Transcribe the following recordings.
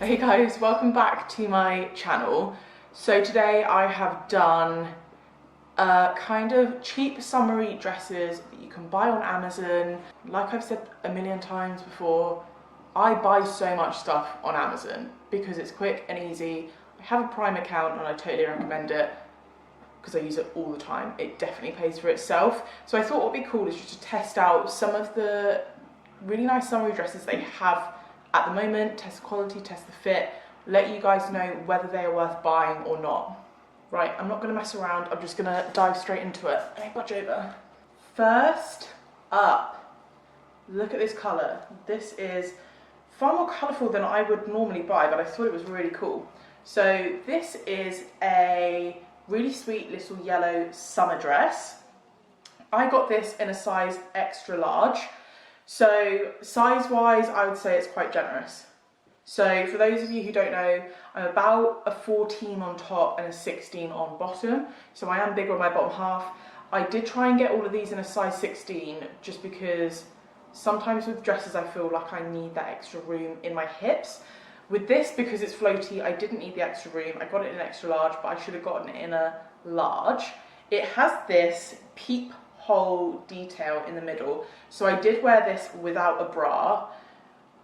Hey guys, welcome back to my channel. So today I have done kind of cheap summery dresses that you can buy on Amazon. Like I've said a million times before, I buy so much stuff on Amazon because it's quick and easy. I have a Prime account and I totally recommend it because I use it all the time. It definitely pays for itself. So I thought what would be cool is just to test out some of the really nice summery dresses they have at the moment, test the quality, test the fit, let you guys know whether they are worth buying or not. Right, I'm not going to mess around, I'm just going to dive straight into it. Let me budge over. First up, look at this colour. This is far more colourful than I would normally buy, but I thought it was really cool. So this is a really sweet little yellow summer dress. I got this in a size extra large. So size-wise, I would say it's quite generous. So for those of you who don't know, I'm about a 14 on top and a 16 on bottom. So I am bigger on my bottom half. I did try and get all of these in a size 16 just because sometimes with dresses I feel like I need that extra room in my hips. With this, because it's floaty, I didn't need the extra room. I got it in an extra large, but I should have gotten it in a large. It has this peep hole detail in the middle, so I did wear this without a bra.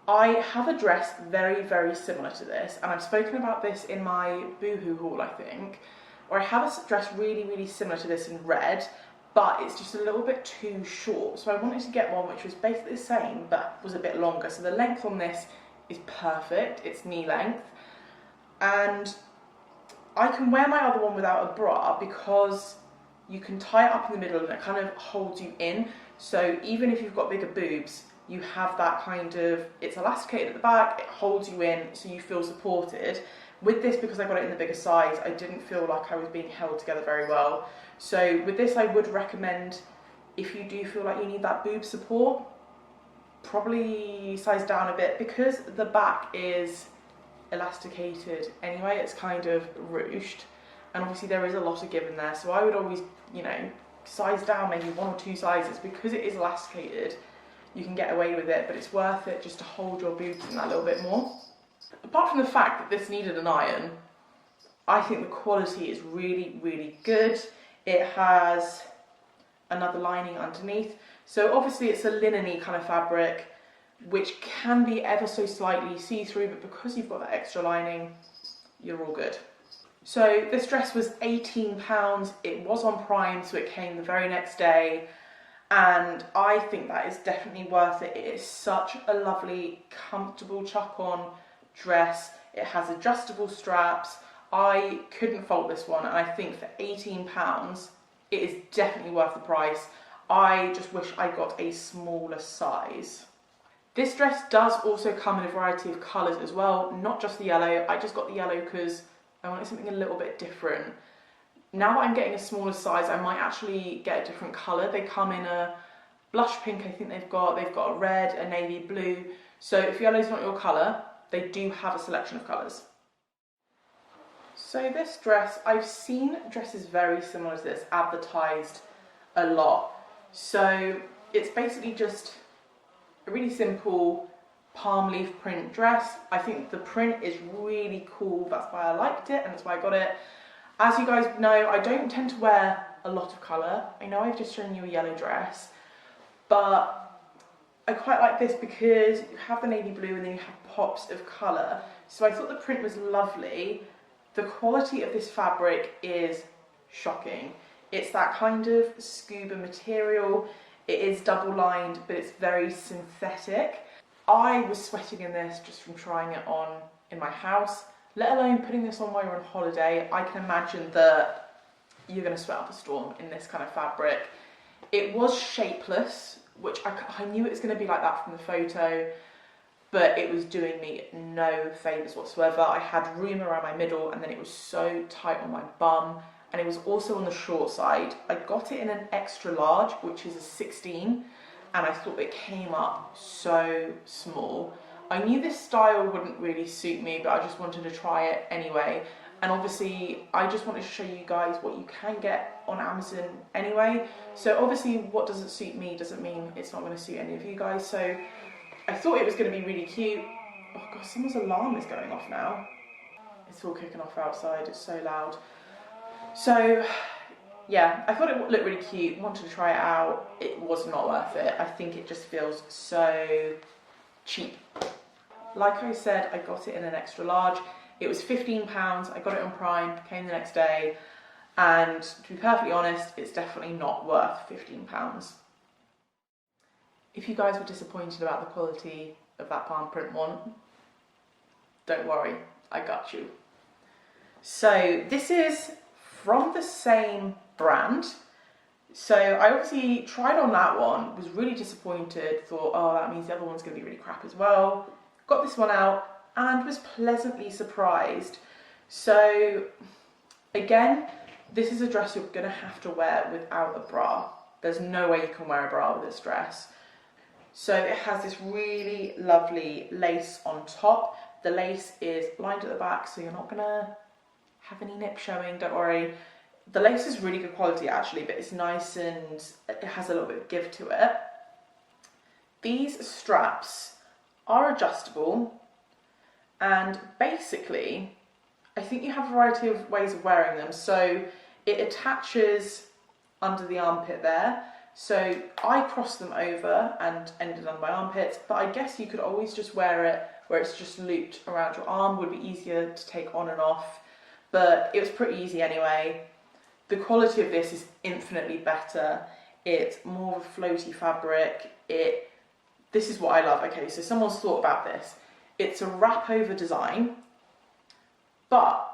I have a dress very, very similar to this, and I've spoken about this in my Boohoo haul, I think, where I have a dress really, really similar to this in red, but it's just a little bit too short. So I wanted to get one which was basically the same, but was a bit longer. So the length on this is perfect, it's knee length, and I can wear my other one without a bra because you can tie it up in the middle and it kind of holds you in. So even if you've got bigger boobs, you have that kind of, it's elasticated at the back, it holds you in so you feel supported. With this, because I got it in the bigger size, I didn't feel like I was being held together very well. So with this, I would recommend, if you do feel like you need that boob support, probably size down a bit, because the back is elasticated anyway, it's kind of ruched. And obviously there is a lot of give in there, so I would always, size down maybe 1 or 2 sizes, because it is elasticated. You can get away with it, but it's worth it just to hold your boobs in that little bit more. Apart from the fact that this needed an iron, I think the quality is really, really good. It has another lining underneath, so obviously it's a linen-y kind of fabric, which can be ever so slightly see-through, but because you've got that extra lining, you're all good. So this dress was £18, it was on Prime, so it came the very next day, and I think that is definitely worth it. It is such a lovely, comfortable chuck-on dress. It has adjustable straps. I couldn't fault this one, and I think for £18, it is definitely worth the price. I just wish I got a smaller size. This dress does also come in a variety of colours as well, not just the yellow. I just got the yellow because I wanted something a little bit different. Now that I'm getting a smaller size, I might actually get a different colour. They come in a blush pink, I think they've got a red, a navy blue. So if yellow's not your colour, they do have a selection of colours. So this dress, I've seen dresses very similar to this advertised a lot. So it's basically just a really simple palm leaf print dress. I think the print is really cool, that's why I liked it and that's why I got it. As you guys know, I don't tend to wear a lot of colour. I know I've just shown you a yellow dress, but I quite like this because you have the navy blue and then you have pops of colour. So I thought the print was lovely. The quality of this fabric is shocking. It's that kind of scuba material. It is double lined, but it's very synthetic. I was sweating in this just from trying it on in my house, let alone putting this on while you're on holiday. I can imagine that you're going to sweat up a storm in this kind of fabric. It was shapeless, which I knew it was going to be like that from the photo, but it was doing me no favours whatsoever. I had room around my middle and then it was so tight on my bum, and it was also on the short side. I got it in an extra large, which is a 16, and I thought it came up so small. I knew this style wouldn't really suit me, but I just wanted to try it anyway. And obviously, I just wanted to show you guys what you can get on Amazon anyway. So obviously, what doesn't suit me doesn't mean it's not going to suit any of you guys. So I thought it was going to be really cute. Oh god, someone's alarm is going off now. It's all kicking off outside, it's so loud. So yeah, I thought it looked really cute, wanted to try it out. It was not worth it. I think it just feels so cheap. Like I said, I got it in an extra large. It was £15, I got it on Prime, came the next day, and to be perfectly honest, it's definitely not worth £15. If you guys were disappointed about the quality of that palm print one, don't worry, I got you. So this is from the same brand. So I obviously tried on that one, was really disappointed, thought, oh, that means the other one's gonna be really crap as well. Got this one out and was pleasantly surprised. So again, this is a dress you're gonna have to wear without a bra. There's no way you can wear a bra with this dress. So it has this really lovely lace on top. The lace is lined at the back, so you're not gonna have any nip showing, don't worry. The lace is really good quality actually, but it's nice and it has a little bit of give to it. These straps are adjustable, and basically, I think you have a variety of ways of wearing them. So it attaches under the armpit there. So I crossed them over and ended on my armpits, but I guess you could always just wear it where it's just looped around your arm, would be easier to take on and off, but it was pretty easy anyway. The quality of this is infinitely better. It's more of a floaty fabric. This is what I love. Okay, so someone's thought about this. It's a wrap over design, but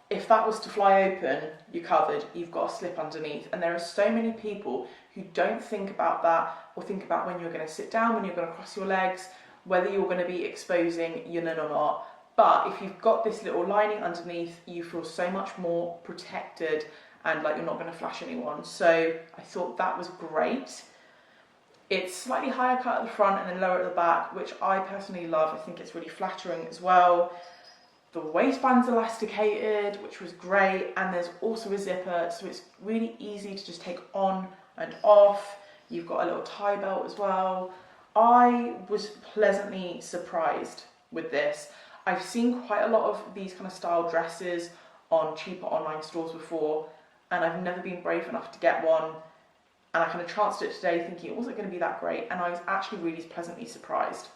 if that was to fly open, you're covered, you've got a slip underneath. And there are so many people who don't think about that, or think about when you're gonna sit down, when you're gonna cross your legs, whether you're gonna be exposing your nun or not. But if you've got this little lining underneath, you feel so much more protected and like you're not gonna flash anyone. So I thought that was great. It's slightly higher cut at the front and then lower at the back, which I personally love. I think it's really flattering as well. The waistband's elasticated, which was great, and there's also a zipper, so it's really easy to just take on and off. You've got a little tie belt as well. I was pleasantly surprised with this. I've seen quite a lot of these kind of style dresses on cheaper online stores before, and I've never been brave enough to get one. And I kind of chanced it today thinking it wasn't going to be that great, and I was actually really pleasantly surprised.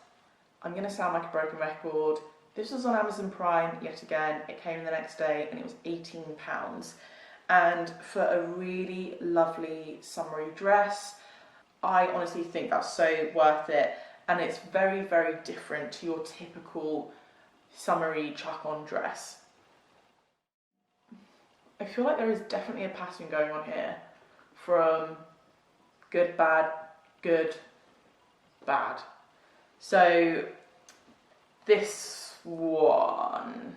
I'm going to sound like a broken record. This was on Amazon Prime yet again. It came the next day and it was £18. And for a really lovely summery dress, I honestly think that's so worth it. And it's very, very different to your typical summery chuck-on dress. I feel like there is definitely a pattern going on here from good, bad, good, bad. So this one,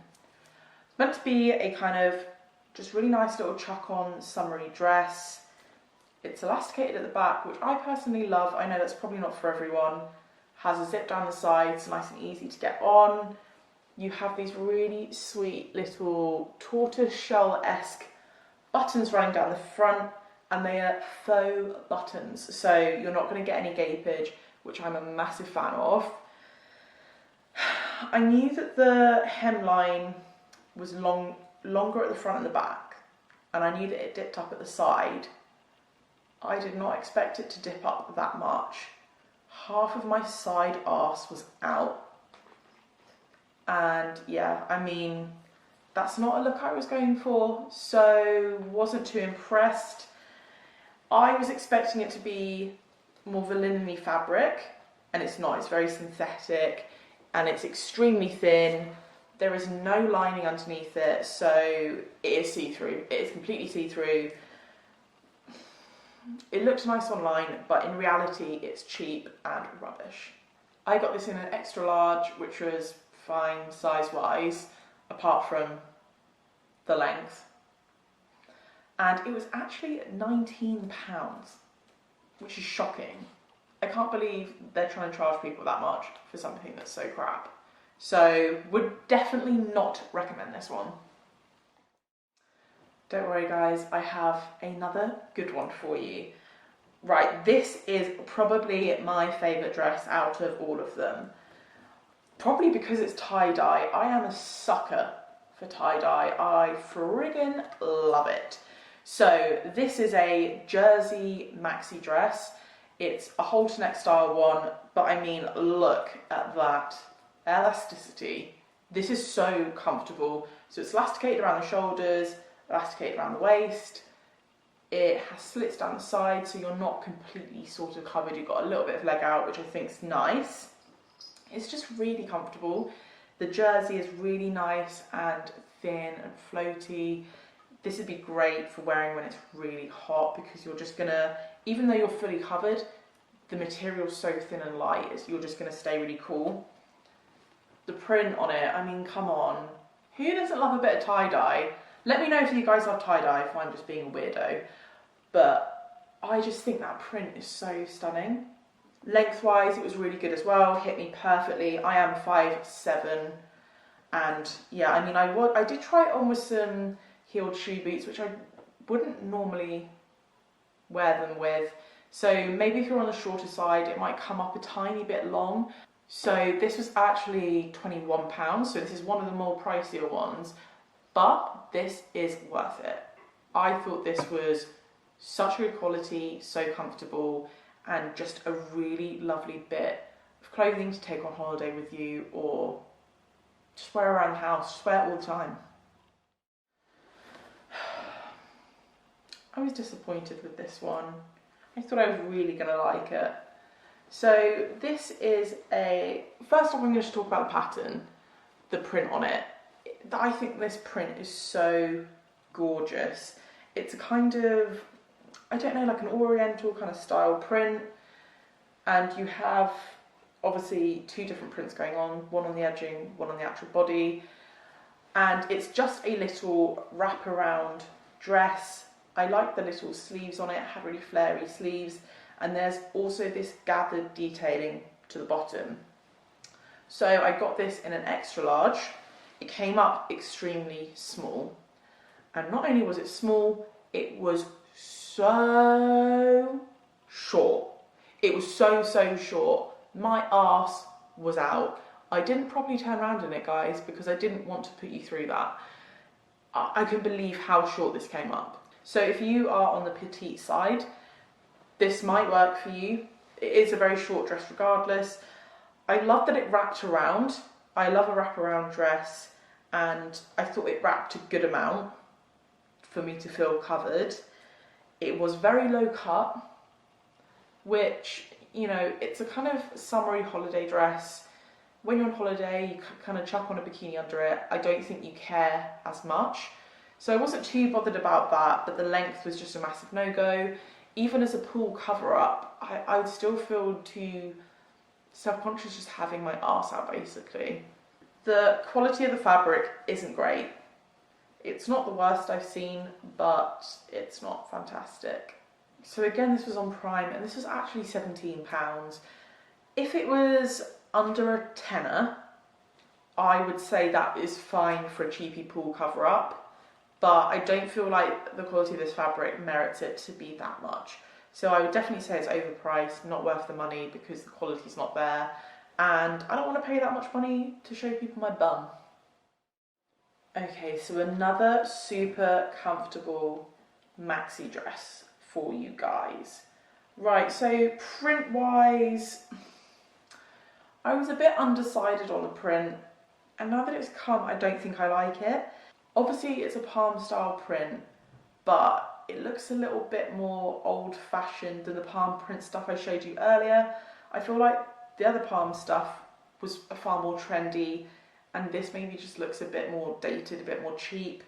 it's meant to be a kind of just really nice little chuck-on summery dress. It's elasticated at the back, which I personally love. I know that's probably not for everyone. Has a zip down the sides, nice and easy to get on. You have these really sweet little tortoise-shell-esque buttons running down the front, and they are faux buttons, so you're not going to get any gapage, which I'm a massive fan of. I knew that the hemline was longer at the front and the back, and I knew that it dipped up at the side. I did not expect it to dip up that much. Half of my side arse was out. And yeah, I mean, that's not a look I was going for, so wasn't too impressed. I was expecting it to be more of a linen-y fabric, and it's not. It's very synthetic, and it's extremely thin. There is no lining underneath it, so it is see-through. It is completely see-through. It looks nice online, but in reality, it's cheap and rubbish. I got this in an extra large, which was fine size-wise, apart from the length. And it was actually £19, which is shocking. I can't believe they're trying to charge people that much for something that's so crap. So would definitely not recommend this one. Don't worry guys, I have another good one for you. Right, this is probably my favourite dress out of all of them. Probably because it's tie-dye. I am a sucker for tie-dye. I friggin' love it. So this is a jersey maxi dress. It's a halter neck style one, but I mean, look at that elasticity. This is so comfortable. So it's elasticated around the shoulders, elasticated around the waist. It has slits down the side, so you're not completely sort of covered. You've got a little bit of leg out, which I think is nice. It's just really comfortable. The jersey is really nice and thin and floaty. This would be great for wearing when it's really hot, because you're just gonna, even though you're fully covered, the material's so thin and light, you're just gonna stay really cool. The print on it, I mean, come on. Who doesn't love a bit of tie-dye? Let me know if you guys love tie-dye, if I'm just being a weirdo. But I just think that print is so stunning. Lengthwise, it was really good as well, hit me perfectly. I am 5'7", and yeah, I mean, I did try it on with some heeled shoe boots, which I wouldn't normally wear them with. So maybe if you're on the shorter side, it might come up a tiny bit long. So this was actually £21, so this is one of the more pricier ones, but this is worth it. I thought this was such good quality, so comfortable, and just a really lovely bit of clothing to take on holiday with you, or just wear around the house, just wear it all the time. I was disappointed with this one. I thought I was really going to like it. So this is first off, I'm going to talk about the pattern, the print on it. I think this print is so gorgeous. It's a kind of, I don't know, like an Oriental kind of style print, and you have obviously two different prints going on, one on the edging, one on the actual body, and it's just a little wraparound dress. I like the little sleeves on it, had really flary sleeves, and there's also this gathered detailing to the bottom. So I got this in an extra large. It came up extremely small, and not only was it small, it was so short. It was so short. My arse was out. I didn't properly turn around in it, guys, because I didn't want to put you through that. I can believe how short this came up. So if you are on the petite side, this might work for you. It is a very short dress regardless. I love that it wrapped around. I love a wraparound dress, and I thought it wrapped a good amount for me to feel covered. It was very low cut, which, you know, it's a kind of summery holiday dress. When you're on holiday, you kind of chuck on a bikini under it. I don't think you care as much. So I wasn't too bothered about that, but the length was just a massive no-go. Even as a pool cover-up, I would still feel too self-conscious just having my arse out, basically. The quality of the fabric isn't great. It's not the worst I've seen, but it's not fantastic. So again, this was on Prime, and this was actually £17. If it was under a tenner, I would say that is fine for a cheapy pool cover-up. But I don't feel like the quality of this fabric merits it to be that much. So I would definitely say it's overpriced, not worth the money, because the quality's not there. And I don't want to pay that much money to show people my bum. Okay, so another super comfortable maxi dress for you guys. Right, so print-wise, I was a bit undecided on the print. And now that it's come, I don't think I like it. Obviously, it's a palm style print, but it looks a little bit more old-fashioned than the palm print stuff I showed you earlier. I feel like the other palm stuff was far more trendy, and this maybe just looks a bit more dated, a bit more cheap.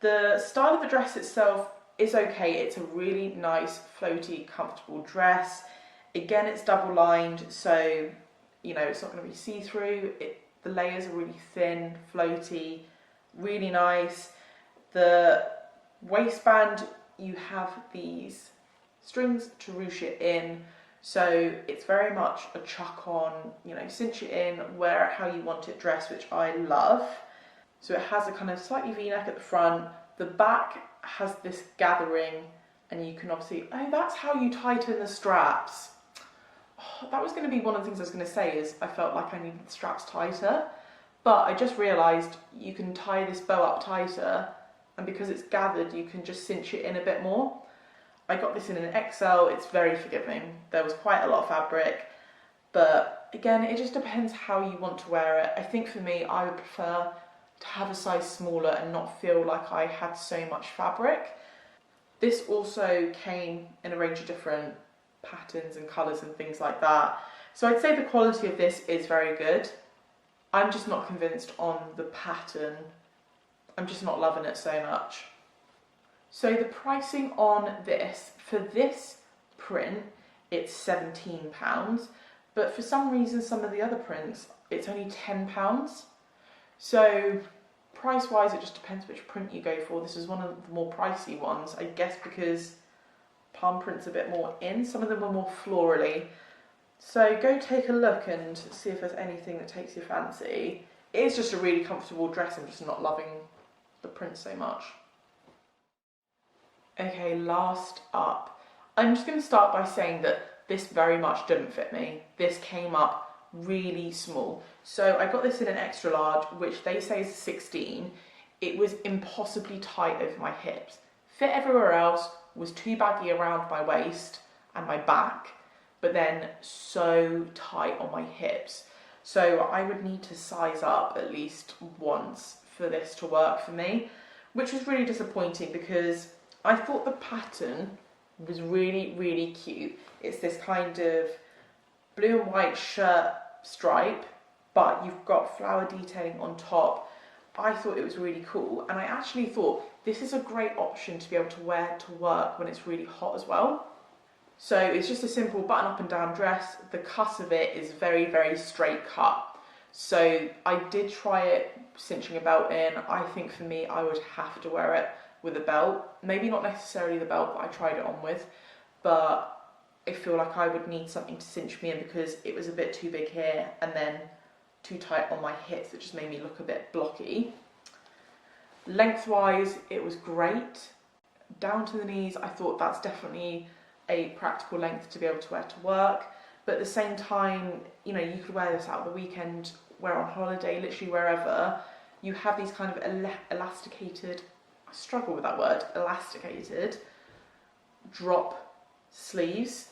The style of the dress itself is okay. It's a really nice, floaty, comfortable dress. Again, it's double-lined, so, you know, it's not going to be see-through. The layers are really thin, floaty, really nice. The waistband, you have these strings to ruche it in, so it's very much a chuck on, you know, cinch it in, wear it how you want it dressed, which I love. So it has a kind of slightly v-neck at the front. The back has this gathering, and you can obviously, oh, that's how you tighten the straps. Oh, that was going to be one of the things I was going to say, is I felt like I needed the straps tighter, but I just realised you can tie this bow up tighter, and because it's gathered you can just cinch it in a bit more. I got this in an XL, it's very forgiving. There was quite a lot of fabric, but again, it just depends how you want to wear it. I think for me, I would prefer to have a size smaller and not feel like I had so much fabric. This also came in a range of different patterns and colours and things like that. So I'd say the quality of this is very good. I'm just not convinced on the pattern. I'm just not loving it so much. So the pricing on this, for this print, it's £17. But for some reason, some of the other prints, it's only £10. So price-wise, it just depends which print you go for. This is one of the more pricey ones, I guess, because palm print's a bit more in. Some of them are more florally. So go take a look and see if there's anything that takes your fancy. It is just a really comfortable dress. I'm just not loving the print so much. Okay, last up. I'm just going to start by saying that this very much didn't fit me. This came up really small. So I got this in an extra large, which they say is a 16. It was impossibly tight over my hips. Fit everywhere else, was too baggy around my waist and my back, but then so tight on my hips. So I would need to size up at least once for this to work for me, which was really disappointing because I thought the pattern was really, really cute. It's this kind of blue and white shirt stripe, but you've got flower detailing on top. I thought it was really cool, and I actually thought this is a great option to be able to wear to work when it's really hot as well. So it's just a simple button up and down dress. The cut of it is very, very straight cut. So I did try it cinching a belt in. I think for me, I would have to wear it with a belt. Maybe not necessarily the belt that I tried it on with, but I feel like I would need something to cinch me in because it was a bit too big here and then too tight on my hips. It just made me look a bit blocky. Lengthwise, it was great. Down to the knees, I thought that's definitely a practical length to be able to wear to work. But at the same time, you know, you could wear this out the weekend, wear on holiday, literally wherever. You have these kind of elasticated, I struggle with that word, elasticated drop sleeves,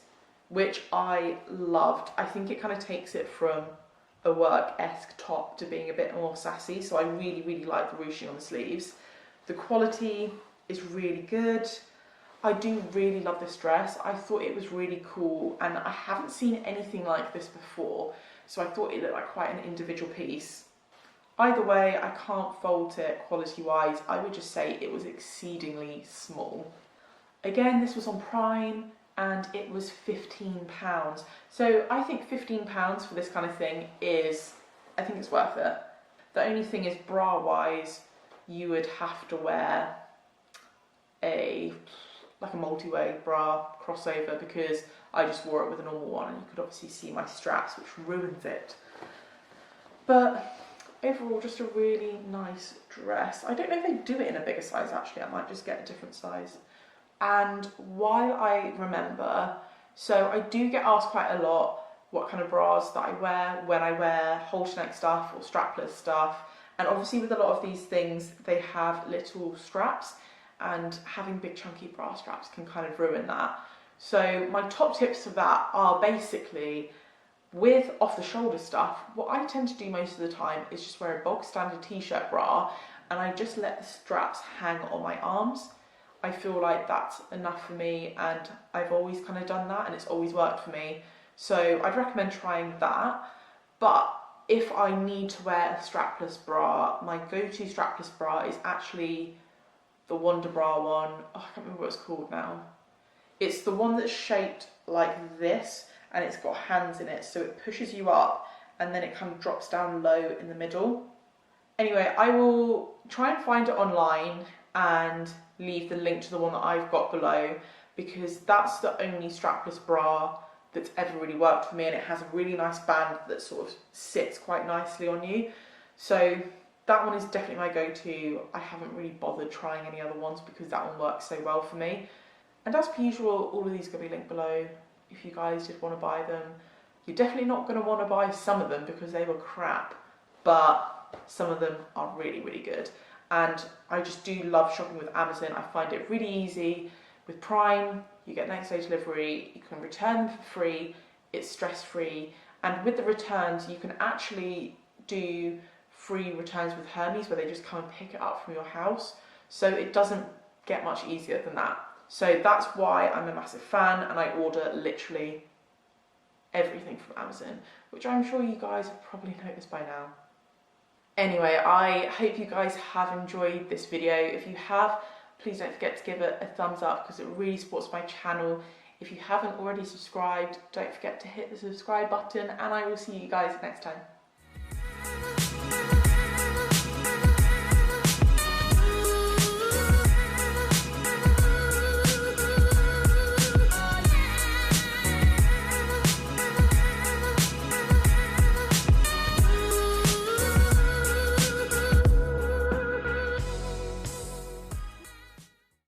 which I loved. I think it kind of takes it from a work-esque top to being a bit more sassy, so I really, really like the ruching on the sleeves. The quality is really good. I do really love this dress. I thought it was really cool, and I haven't seen anything like this before, so I thought it looked like quite an individual piece. Either way, I can't fault it quality-wise. I would just say it was exceedingly small. Again, this was on Prime, and it was £15. So I think £15 for this kind of thing is, I think it's worth it. The only thing is, bra-wise, you would have to wear like a multi-way bra crossover, because I just wore it with a normal one and you could obviously see my straps, which ruins it. But overall, just a really nice dress. I don't know if they do it in a bigger size actually. I might just get a different size. And while I remember, so I do get asked quite a lot what kind of bras that I wear when I wear halter neck stuff or strapless stuff. And obviously with a lot of these things, they have little straps, and having big chunky bra straps can kind of ruin that. So my top tips for that are basically, with off the shoulder stuff, what I tend to do most of the time is just wear a bog standard t-shirt bra, and I just let the straps hang on my arms. I feel like that's enough for me, and I've always kind of done that and it's always worked for me. So I'd recommend trying that. But if I need to wear a strapless bra, my go-to strapless bra is actually the Wonder Bra one. Oh, I can't remember what it's called now. It's the one that's shaped like this and it's got hands in it, so it pushes you up and then it kind of drops down low in the middle. Anyway, I will try and find it online and leave the link to the one that I've got below, because that's the only strapless bra that's ever really worked for me, and it has a really nice band that sort of sits quite nicely on you. So that one is definitely my go-to. I haven't really bothered trying any other ones because that one works so well for me. And as per usual, all of these are going to be linked below if you guys did want to buy them. You're definitely not going to want to buy some of them because they were crap, but some of them are really, really good. And I just do love shopping with Amazon. I find it really easy. With Prime, you get next day delivery, you can return them for free, it's stress-free. And with the returns, you can actually do free returns with Hermes where they just come and pick it up from your house. So it doesn't get much easier than that. So that's why I'm a massive fan, and I order literally everything from Amazon, which I'm sure you guys have probably noticed by now. Anyway, I hope you guys have enjoyed this video. If you have, please don't forget to give it a thumbs up because it really supports my channel. If you haven't already subscribed, don't forget to hit the subscribe button, and I will see you guys next time.